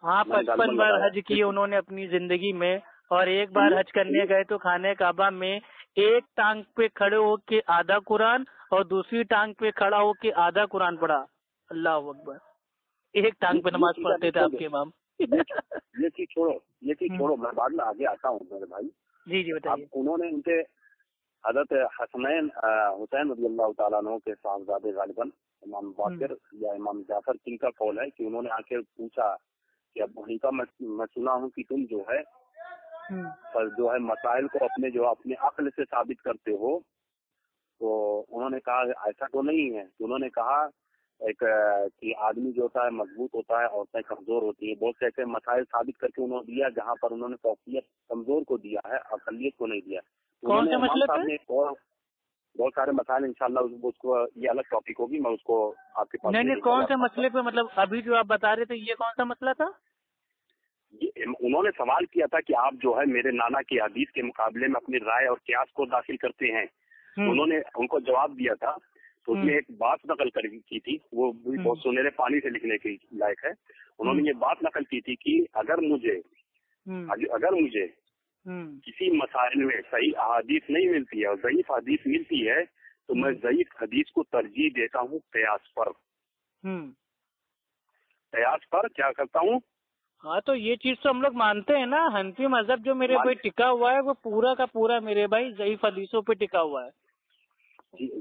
ہاں 55 بار حج کیے انہوں نے اپنی زندگی میں، اور ایک بار حج کرنے گئے تو خانہ کعبہ میں ایک ٹانگ پہ کھڑے ہو کے آدھا قرآن اور دوسری ٹانگ پہ کھڑا ہو کے آدھا قرآن پڑھا. اللہ اکبر. ایک ٹانگ پہ نماز پڑھتے تھے آپ کے امام. یہ چیز چھوڑو میں بعد میں آگے آتا ہوں میرے بھائی. جی بتائیے. انہوں نے ان کے حضرت حسین رضی اللہ تعالیٰ عنہ کے صاحبزادے غالباً امام باقر یا امام جعفر کن کا قول ہے کہ انہوں نے آ کے پوچھا کہ ابو حنیفہ میں سنا ہوں کہ تم جو ہے مسائل کو اپنے عقل سے ثابت کرتے ہو. تو انہوں نے کہا ایسا تو نہیں ہے. تو انہوں نے کہا کہ آدمی جو ہوتا ہے مضبوط ہوتا ہے، عورتیں کمزور ہوتی ہیں. بہت سے ایسے مسائل ثابت کر کے انہوں نے دیا جہاں پر انہوں نے فوقیت کمزور کو دیا ہے، اقلیت کو نہیں دیا. کون سے مسئلے پہ؟ بہت سارے مسائل انشاءاللہ اس کو یہ الگ ٹاپک ہوگی، میں اس کو آپ کے پاس نہیں کون سے مسئلے پہ؟ مطلب ابھی جو آپ بتا رہے تھے یہ کون سا مسئلہ تھا؟ انہوں نے سوال کیا تھا کہ آپ جو ہے میرے نانا کی حدیث کے مقابلے میں اپنی رائے اور قیاس کو داخل کرتے ہیں. انہوں نے ان کو جواب دیا تھا. تو اس میں ایک بات نقل کی تھی، وہ بھی بہت سنہرے پانی سے لکھنے کے لائق ہے. انہوں نے یہ بات نقل کی تھی کہ اگر مجھے کسی مسائل میں صحیح احادیث نہیں ملتی ہے اور ضعیف حدیث ملتی ہے تو میں ضعیف حدیث کو ترجیح دیتا ہوں قیاس پر. قیاس پر کیا کرتا ہوں. ہاں تو یہ چیز تو ہم لوگ مانتے ہیں نا. حنفی مذہب جو میرے بھائی ٹکا ہوا ہے وہ پورا کا پورا میرے بھائی ضعیف حدیثوں پہ ٹکا ہوا ہے.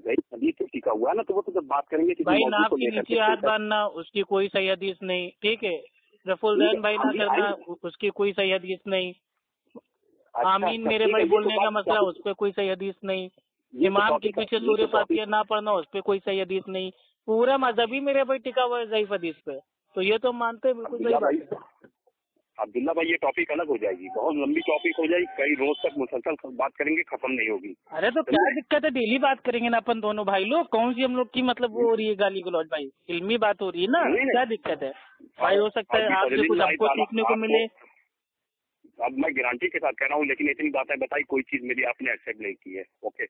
ضعیف حدیث پہ ٹکا ہوا ہے نا. تو وہ تو جب بات کریں گے بھائی ناپ کے نیچے ہاتھ باندھنا اس کی کوئی صحیح حدیث نہیں. ٹھیک ہے. رفع الذہن بھائی نہ کرنا اس کی کوئی صحیح حدیث نہیں. آمین میرے بھائی بولنے کا مسئلہ اس پہ کوئی صحیح حدیث نہیں. امام کے پیچھے سورہ فاتحہ نہ پڑھنا اس پہ کوئی صحیح حدیث نہیں. پورا مذہب ہی میرے بھائی ٹکا ہوا ہے ضعیف حدیث پہ. تو یہ تو مانتے ہیں بالکل صحیح بات ہے. عبداللہ بھائی یہ ٹاپک الگ ہو جائے گی، بہت لمبی ٹاپک ہو جائے گی. کئی روز تک مسلسل بات کریں گے، ختم نہیں ہوگی. ارے تو کیا دقت ہے؟ ڈیلی بات کریں گے نا اپن دونوں بھائی لوگ. کون سی ہم لوگ کی مطلب وہ ہو رہی ہے گالی گلوچ؟ بھائی علمی بات ہو رہی ہے نا. کیا دقت ہے بھائی؟ ہو سکتا ہے آپ سے کچھ ہم کو سیکھنے کو ملے. اب میں گارنٹی کے ساتھ کہہ رہا ہوں، لیکن اتنی باتیں بتائی کوئی چیز میری آپ نے ایکسپٹ نہیں کی ہے. اوکے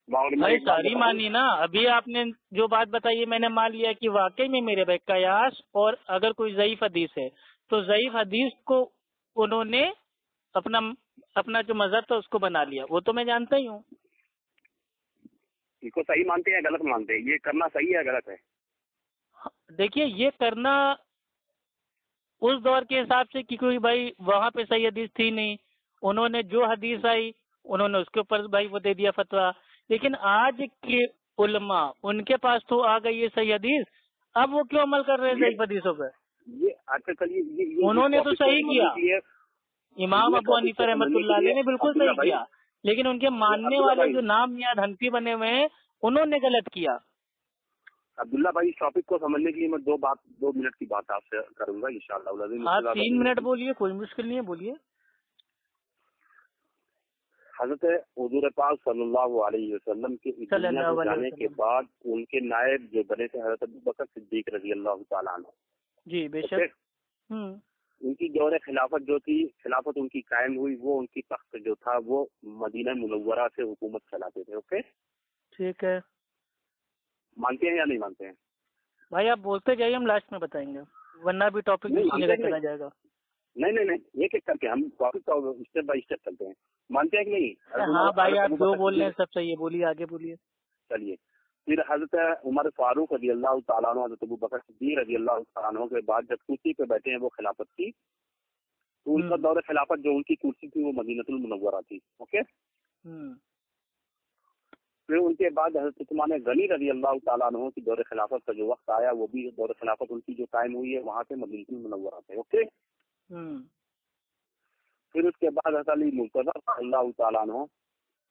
بھائی ساری مانی نا. ابھی آپ نے جو بات بتائی ہے میں نے مان لیا کہ واقعی میں میرے بھائی قیاس اور اگر کوئی ضعیف حدیث ہے تو ضعیف حدیث کو انہوں نے اپنا جو مذہب تھا اس کو بنا لیا. وہ تو میں جانتا ہی ہوں. اس کو صحیح مانتے ہیں یا غلط مانتے ہیں؟ یہ کرنا صحیح ہے غلط ہے؟ دیکھیے یہ کرنا اس دور کے حساب سے کہ کوئی بھائی وہاں پہ صحیح حدیث تھی نہیں، انہوں نے جو حدیث آئی انہوں نے اس کے اوپر بھائی وہ دے دیا فتویٰ. لیکن آج کے علماء ان کے پاس تو آ گئی ہے صحیح حدیث، اب وہ کیوں عمل کر رہے ہیں صحیح حدیثوں پہ؟ انہوں نے تو صحیح کیا. امام ابو حنیفہ رحمۃ اللہ علیہ نے بالکل صحیح کیا، لیکن ان کے ماننے والے جو نام یاد حنفی بنے ہوئے ہیں انہوں نے غلط کیا. عبداللہ بھائی اس ٹاپک کو سمجھنے کے لیے میں 2 منٹ کی بات آپ سے کروں گا انشاءاللہ. آپ 3 منٹ بولیے، کوئی مشکل نہیں ہے، بولیے. حضرت حضور پاک صلی اللہ علیہ وسلم کے جانے کے بعد ان کے نائب جو بنے تھے حضرت ابوبکر صدیق رضی اللہ تعالیٰ عنہ. جی بے شک. ان کی دور خلافت جو تھی، خلافت ان کی قائم ہوئی، وہ ان کی تخت جو تھا وہ مدینہ منورہ سے حکومت چلاتے تھے. اوکے ٹھیک ہے. مانتے ہیں یا نہیں مانتے ہیں؟ بھائی آپ بولتے جائیے، ہم لاسٹ میں بتائیں گے ورنہ بھی ٹاپک چلا جائے گا. نہیں ایک ایک کر کے ہم ٹاپک اسٹیپ بائی اسٹیپ چلتے ہیں. مانتے ہیں کہ نہیں؟ ہاں بھائی آپ جو بول رہے ہیں سب صحیح ہے، بولیے آگے بولیے. چلیے پھر حضرت عمر فاروق رضی اللہ تعالیٰ عنہ، حضرت ابوبکر صدیق رضی اللہ تعالیٰ عنہ کے بعد جب کرسی پہ بیٹھے ہیں وہ خلافت کی، تو ان کا دور خلافت جو ان کی کرسی تھی وہ مدینہ المنورہ تھی. اوکے پھر ان کے بعد حضرت عثمان غنی رضی اللہ تعالیٰ عنہ کی دور خلافت کا جو وقت آیا وہ بھی دور خلافت ان کی جو قائم ہوئی ہے وہاں سے مدینہ المنورہ سے. اوکے پھر اس کے بعد حضرت علی مرتضیٰ اللہ تعالیٰ عنہ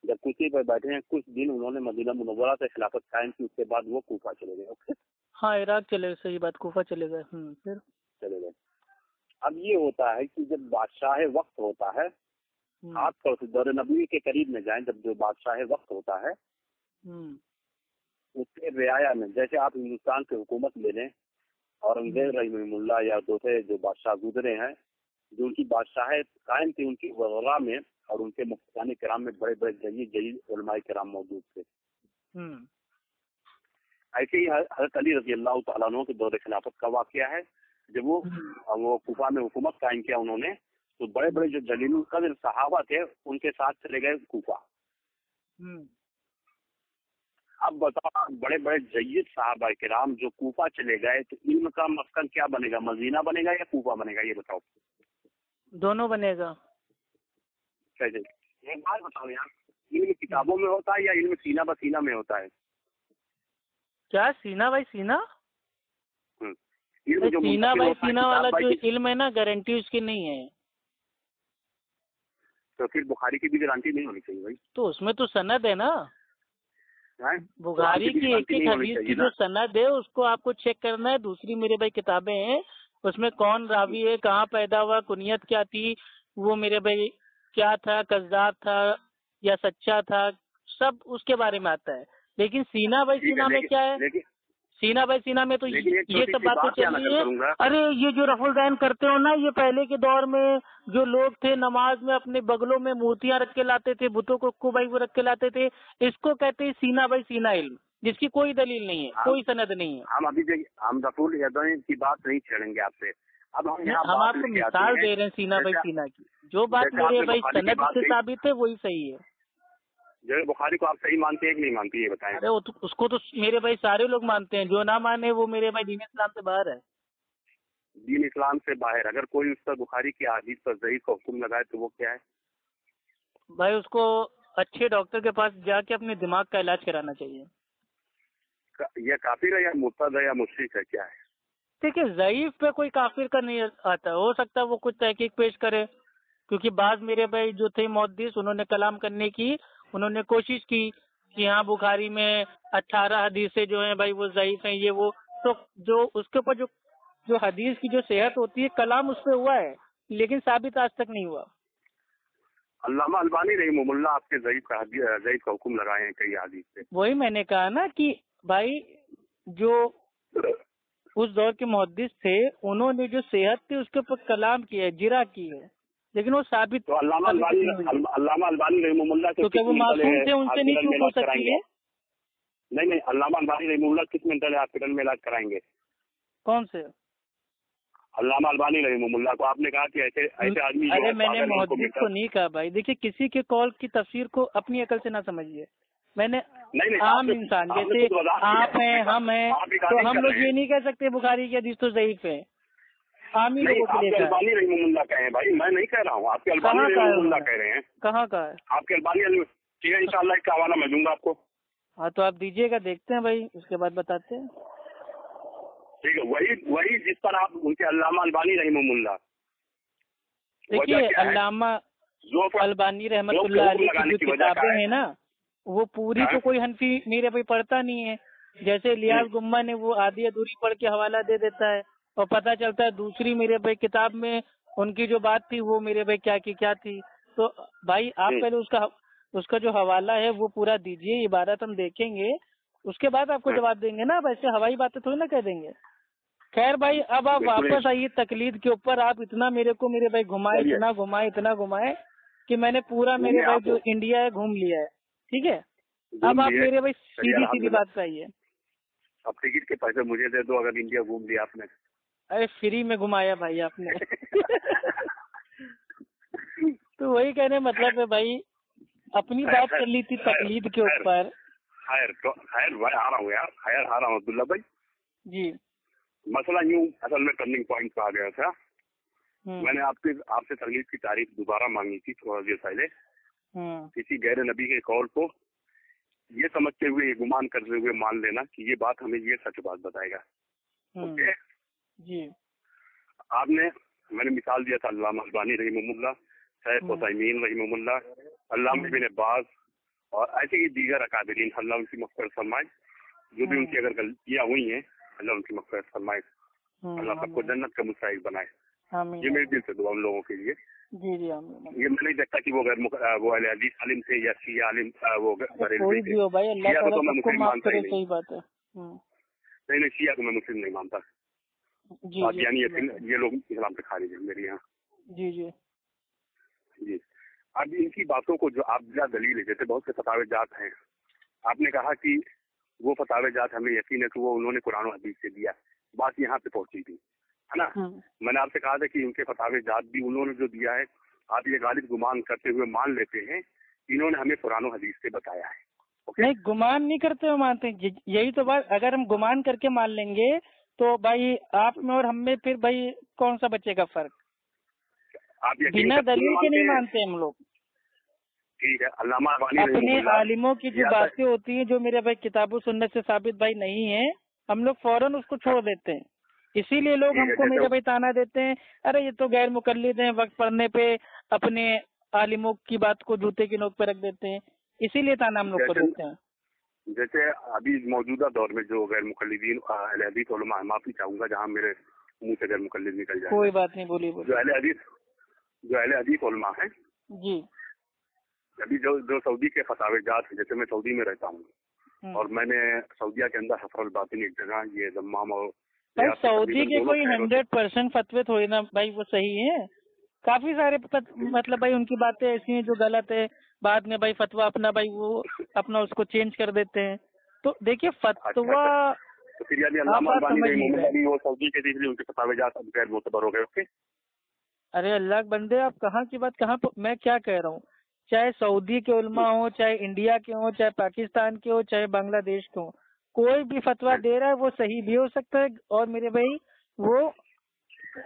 جب کرسی پہ بیٹھے ہیں کچھ دن انہوں نے مدینہ منورہ سے خلافت قائم کی، اس کے بعد وہ کوفہ چلے گئے. اوکے हाँ इराक चले गए, सही बात, कोफा चले गए। फिर चले गए। अब ये होता है कि जब बादशाह वक्त होता है, खास तौर से दौर नबवी के करीब में जाएं, जब जो बादशाह वक्त होता है उसके रियाया में, जैसे आप हिंदुस्तान की हुकूमत ले लें, औरंगजेब रहीमुल्लाह या दूसरे जो बादशाह गुजरे हैं, जो उनकी बादशाह कायम थी, उनकी वज़रा में और उनके मुफ्तानी किराम में बड़े बड़े जयीद उलमाए किराम मौजूद थे। ऐसे ही हज़रत अली रज़ी अल्लाह तआला अन्हु के दौर खिलाफत का वाक़या है, जब वो कूफा में हुकूमत कायम किया उन्होंने, तो बड़े बड़े जो जलीलुल क़द्र सहाबा थे उनके साथ चले गए कूफा। अब बताओ, बड़े बड़े जय्यद साहबा किराम जो कूफा चले गए, तो इल्म का मस्कन क्या बनेगा, मदीना बनेगा या कूफा बनेगा, ये बताओ। दोनों बनेगा। कैसे? एक बात बताओ यार, इल्म किताबों में होता है या इल्म सीना बसीना में होता है? क्या सीना बाई सीना? जो सीना बाई सीना वाला जो इल्म है ना, गारंटी उसकी नहीं है। तो फिर बुखारी की भी गारंटी नहीं होनी चाहिए भाई। तो उसमें तो सनद है ना, बुखारी की एक एक हदीस की जो सनद है उसको आपको चेक करना है। दूसरी मेरे भाई किताबें हैं, उसमें कौन रावी है, कहाँ पैदा हुआ, कुनियत क्या थी, वो मेरे भाई क्या था, कज़्ज़ाब था या सच्चा था, सब उसके बारे में आता है। लेकिन सीना बाई सीना में क्या है, सीना बाई सीना में तो ये सब बातें चल रही है। अरे ये जो रफुल दैन करते हो ना, ये पहले के दौर में जो लोग थे नमाज में अपने बगलों में मूर्तियां रख के लाते थे, बुतों को भाई वो रख के लाते थे, इसको कहते हैं सीना बाई सीना इल्म, जिसकी कोई दलील नहीं है, कोई सनद नहीं है। हम अभी देखिए, हम रसूल की बात नहीं छेड़ेंगे आपसे। अब हम आपको मिसाल दे रहे हैं सीना बाई सीना की। जो बात मेरे भाई सनद से साबित है वही सही है। जो बुखारी को आप सही मानते हैं कि नहीं मानते, ये बताएं। अरे उसको तो मेरे भाई सारे लोग मानते हैं, जो ना माने वो मेरे भाई दीन इस्लाम से बाहर है। दीन इस्लाम से बाहर, अगर कोई उस पर बुखारी की हदीस पर ज़ईफ़ का हुक्म लगाए तो वो क्या है? भाई उसको अच्छे डॉक्टर के पास जाके अपने दिमाग का इलाज कराना चाहिए। यह काफिर है या मुर्तद है या मुशरिक है, क्या है? देखिए ज़ईफ़ पे कोई काफिर का नहीं आता, हो सकता है वो कुछ तहकीक पेश करे, क्योंकि बाद मेरे भाई जो थे मुहद्दिस, उन्होंने कलाम करने की उन्होंने कोशिश की कि हाँ बुखारी में 18 हदीसें जो हैं भाई वो ज़ईफ़ हैं, ये वो, तो जो उसके ऊपर जो हदीस की जो सेहत होती है, कलाम उस पर हुआ है, लेकिन साबित आज तक नहीं हुआ। अल्लामा अलबानी रहमहुल्लाह आपके ज़ईफ़ का हुक्म लगाए हैं कई हदीस से। वही मैंने कहा ना कि भाई जो उस दौर के मुहद्दिस थे, उन्होंने जो सेहत थी उसके ऊपर कलाम किया है, जिरा की है, लेकिन वो साबित तो अल्लामा अलबानी रहमहुल्लाह तो क्या वो मासूम थे, उनसे नहीं चूक हो सकती है? नहीं, अल्लामा अलबानी रहमहुल्लाह किस मेंटल हॉस्पिटल में इलाज कराएंगे? कौन से अल्लामा अलबानी रहमहुल्लाह को? आपने कहा कि ऐसे आदमी। अरे मैंने मुहद्दिस को नहीं कहा भाई। देखिए किसी के कॉल की तफसीर को अपनी अकल से ना समझिए। मैंने आम इंसान जैसे आप हैं, हम हैं, तो हम लोग ये नहीं कह सकते बुखारी की हदीस तो ज़ईफ़ है। आम ही लोगों के लिए अलबानी रहमहुल्लाह कहे भाई, मैं नहीं कह रहा हूँ। आपके अलबानी रहमहुल्लाह कह रहे हैं। कहाँ का है आपके अलबानी? ठीक है, इंशाल्लाह इसका हवाला मैं दूंगा आपको। हाँ तो आप दीजिएगा, देखते हैं भाई, उसके बाद बताते हैं। ठीक है, वही जिस पर आप उनके अल्लामा अलबानी रहमहुल्लाह। देखिए अल्लामा अलबानी रहमतुल्लाह अलैह की जो किताबें हैं ना, वो पूरी तो कोई हनफी मेरे भाई पढ़ता नहीं है। जैसे लियाज गुम्मा ने वो आधी अधूरी पढ़ के हवाला दे देता है, और पता चलता है दूसरी मेरे भाई किताब में उनकी जो बात थी वो मेरे भाई क्या की क्या थी। तो भाई आप पहले उसका जो हवाला है वो पूरा दीजिए, इबारत हम देखेंगे, उसके बाद आपको जवाब देंगे ना। वैसे हवाई बातें थोड़ी ना कह देंगे। खैर भाई, अब आप वापस आइए तकलीद के ऊपर। आप इतना मेरे भाई घुमाए, इतना घुमाए कि मैंने पूरा मेरे भाई जो इंडिया है घूम लिया है। ठीक है, अब आप मेरे भाई सीधी बात पे आइए। अब टिकट के पैसे मुझे दे दो अगर इंडिया घूम लिया आपने। अरे फ्री में घुमाया भाई आपने। तो वही कहने मतलब है भाई, अपनी बात कर ली थी तकलीद के ऊपर। खैर भाई आ रहा हूँ अब्दुल्ला भाई जी। मसला यूँ असल में टर्निंग पॉइंट पे आ गया था। मैंने आपसे तकलीद की तारीफ दोबारा मांगी थी थोड़ा देर पहले, किसी गैर नबी के कौल को ये समझते हुए, ये गुमान करते हुए मान लेना कि ये बात हमें ये सच बात बताएगा। ओके जी। मैंने मिसाल दिया था अल्लामा अलबानी रहमहुल्लाह, शेख उसैमीन रहमहुल्लाह, अल्लामा इब्न बाज और ऐसे ही दीगर अकाबिरीन, अल्लाह उनकी मग़फ़िरत फरमाए। जो भी उनकी अगर गलतियां हुई हैं अल्लाह उनकी मग़फ़िरत फरमाए, अल्लाह सबको जन्नत का मुस्तहिक़ बनाए। ये मेरे दिल से दुआ उन लोगों के लिए। जी जी ये मैं नहीं देखता कि वो वो अहले हदीस आलिम थे या शिया आलिम वो कोई भी हो भाई, अल्लाह ताला सबको माफ करे, सही बात है। नहीं, शिया को मैं मुस्लिम नहीं मानता जी, यानी ये लोग इस्लाम से खारिज है मेरे यहाँ। जी जी जी। अब इनकी बातों को जो आप दलील है, जैसे बहुत से फतावे जात हैं, आपने कहा कि वो फतावे जात हमें यकीन है कि वो उन्होंने कुरान और हदीस से दिया, बात यहाँ पे पहुंची थी, है ना। मैंने आपसे कहा था कि उनके फतावे जात भी उन्होंने जो दिया है, आप ये गालिब गुमान करते हुए मान लेते हैं इन्होंने हमें कुरान और हदीस से बताया है। नहीं, गुमान नहीं करते हुए मानते हैं, यही तो बात। अगर हम गुमान करके मान लेंगे तो भाई आप में और हम में फिर भाई कौन सा बचेगा फर्क। आप बिना दलील के नहीं मानते हम लोग। ठीक है, अल्लामा अपने आलिमों की जो बातें होती हैं, जो मेरे भाई किताबों सुन्नत से साबित भाई नहीं है, हम लोग फौरन उसको छोड़ देते हैं। इसीलिए लोग हमको मेरे भाई ताना देते हैं, अरे ये तो गैर मुकल्लिद हैं, वक्त पढ़ने पे अपने आलिमों की बात को जूते की नोक पे रख देते हैं, इसीलिए ताना हम लोग को देते हैं। जैसे अभी मौजूदा दौर में जो गैर मुकल्लिदीन अहले हदीस उलमा, माफी चाहूंगा जहाँ मेरे मुंह से गैर मुकल्लिद निकल जाए, कोई बात नहीं, बोलिए। जो अहले हदीस उलमा है जी, अभी जो सऊदी के फतावे जात है, जैसे मैं सऊदी में रहता हूँ और मैंने सऊदिया के अंदर हफरल बातिन एक जगह ये दम्माम और भाई सऊदी के कोई 100% फतवे थोड़ी ना भाई वो सही है। काफी सारे मतलब भाई उनकी बातें ऐसी हैं जो गलत है, बाद में भाई फतवा अपना भाई वो अपना उसको चेंज कर देते हैं। तो देखिए फतवा तो फिर यानी वो सऊदी के इसलिए उनके फतावे जात गैर मोतबर हो गए। ओके, अरे अल्लाह के बंदे, आप कहाँ की बात कहाँ, मैं क्या कह रहा हूँ, चाहे सऊदी के उलमा हो, चाहे इंडिया के हो, चाहे पाकिस्तान के हो, चाहे बांग्लादेश के हो, कोई भी फतवा दे रहा है वो सही भी हो सकता है और मेरे भाई वो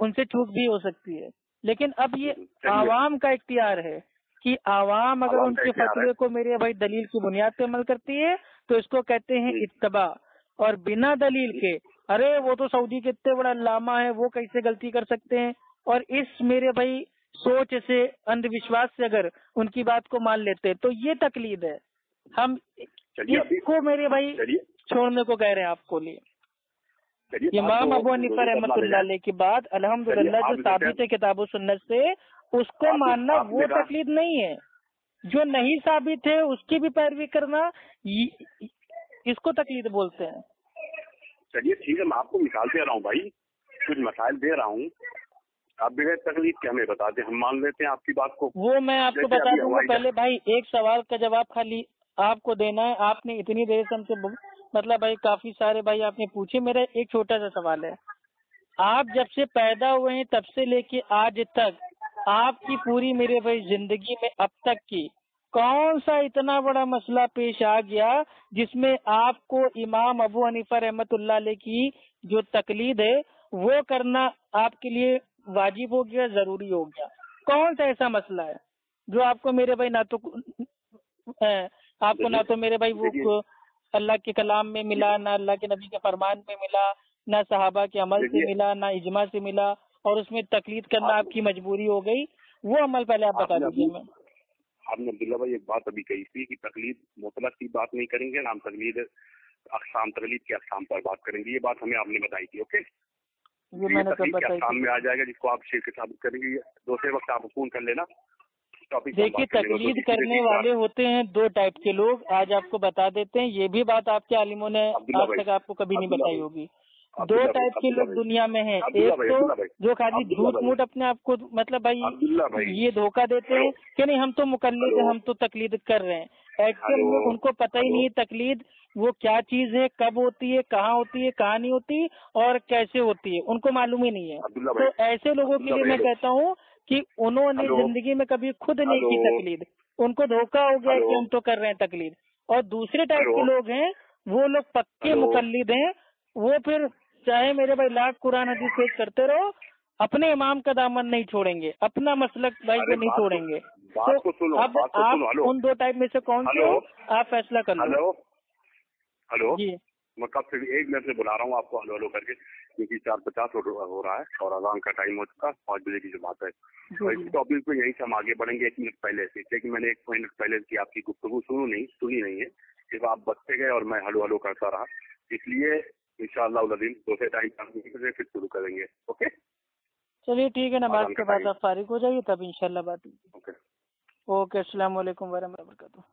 उनसे चूक भी हो सकती है। लेकिन अब ये आवाम का इख्तियार है कि आवाम अगर उनके फतवे को मेरे भाई दलील की बुनियाद पे अमल करती है तो इसको कहते हैं इत्तबा। और बिना दलील के अरे वो तो सऊदी के इतने बड़ा अल्लामा है, वो कैसे गलती कर सकते हैं, और इस मेरे भाई सोच से, अंधविश्वास से अगर उनकी बात को मान लेते हैं तो ये तकलीद है। हम इसको मेरे भाई छोड़ने को कह रहे हैं आपको लिए। इमाम अबू हनीफा रहमतुल्लाह अलैह की बात अल्हम्दुलिल्लाह जो साबित है किताब सुन्नत से, उसको मानना वो तकलीद नहीं है। जो नहीं साबित है उसकी भी पैरवी करना, इसको तकलीद बोलते हैं। चलिए ठीक है, मैं आपको मिसाल दे रहा हूँ भाई, कुछ मसाइल दे रहा हूँ, आप बगैर तकलीफ के हमें बता दें, हम मान लेते हैं आपकी बात को। वो मैं आपको बता दूंगा। पहले भाई एक सवाल का जवाब खाली आपको देना है। आपने इतनी देर से हमसे मतलब भाई काफी सारे भाई आपने पूछे, मेरा एक छोटा सा सवाल है, आप जब से पैदा हुए हैं तब से लेके आज तक आपकी पूरी मेरे भाई जिंदगी में अब तक की कौन सा इतना बड़ा मसला पेश आ गया जिसमें आपको इमाम अबू हनीफा रहमतुल्लाह अलैह की जो तकलीद है वो करना आपके लिए वाजिब हो गया, जरूरी हो गया? कौन सा ऐसा मसला है जो आपको मेरे भाई ना तो मेरे भाई वो अल्लाह के कलाम में मिला, ना अल्लाह के नबी के फरमान में मिला, ना सहाबा के अमल से मिला, ना इजमा से मिला, और उसमें तकलीद करना आपकी मजबूरी हो गई? वो अमल पहले आप बता दीजिए। आपने अब्दुल्ला भाई एक बात अभी कही थी कि तकलीद मुतलक की बात नहीं करेंगे, ना हम तकलीद के अक़साम पर बात करेंगे, ये बात हमें आपने बताई थी। ओके, ये मैंने कब बताई? अक़साम में आ जाएगा जिसको आप शेर के साबित करेंगे, दूसरे वक्त आप फोन कर लेना। देखिए तकलीद करने वाले होते हैं दो टाइप के लोग, आज आपको बता देते हैं, ये भी बात आपके आलिमों ने आज तक आपको कभी नहीं बताई होगी। दो टाइप के लोग दुनिया में हैं। एक तो जो खाली झूठ मूठ अपने आप को मतलब भाई ये धोखा देते हैं कि नहीं हम तो मुकल्लिद हैं, हम तो तकलीद कर रहे हैं। एक्चुअल में उनको पता ही नहीं है तकलीद वो क्या चीज है, कब होती है, कहाँ होती है, कहाँ नहीं होती और कैसे होती है, उनको मालूम ही नहीं है। तो ऐसे लोगों के लिए मैं कहता हूँ कि उन्होंने जिंदगी में कभी खुद नहीं की तकलीद, उनको धोखा हो गया कि हम तो कर रहे हैं तकलीद। और दूसरे टाइप के लोग हैं, वो लोग पक्के मुकल्लिद हैं, वो फिर चाहे मेरे भाई लाख कुरान हदीस पेश करते रहो, अपने इमाम का दामन नहीं छोड़ेंगे, अपना मसलक भाई को नहीं छोड़ेंगे। तो अब आप उन दो टाइप में से कौन से हो, आप फैसला कर लो। हेलो जी, मैं कब से 1 मिनट से बुला रहा हूँ आपको हलो हलो करके, क्योंकि 4:50 हो रहा है और अज़ान का टाइम हो चुका, 5 बजे की जो बात है। तो इस टॉपिक पे यहीं से हम आगे बढ़ेंगे 1 मिनट पहले से, क्योंकि मैंने 1 मिनट पहले की आपकी गुफ्तगू सुनी नहीं है, सिर्फ आप बचते गए और मैं हलो हलो करता रहा। इसलिए इंशाअल्लाह दूसरे टाइम फिर शुरू करेंगे। ओके चलिए ठीक है, नमाज के बाद आप फारिग हो जाइए तब इंशाल्लाह बात। ओके अस्सलाम वालेकुम व रहमतुल्लाहि व बरकातुहू।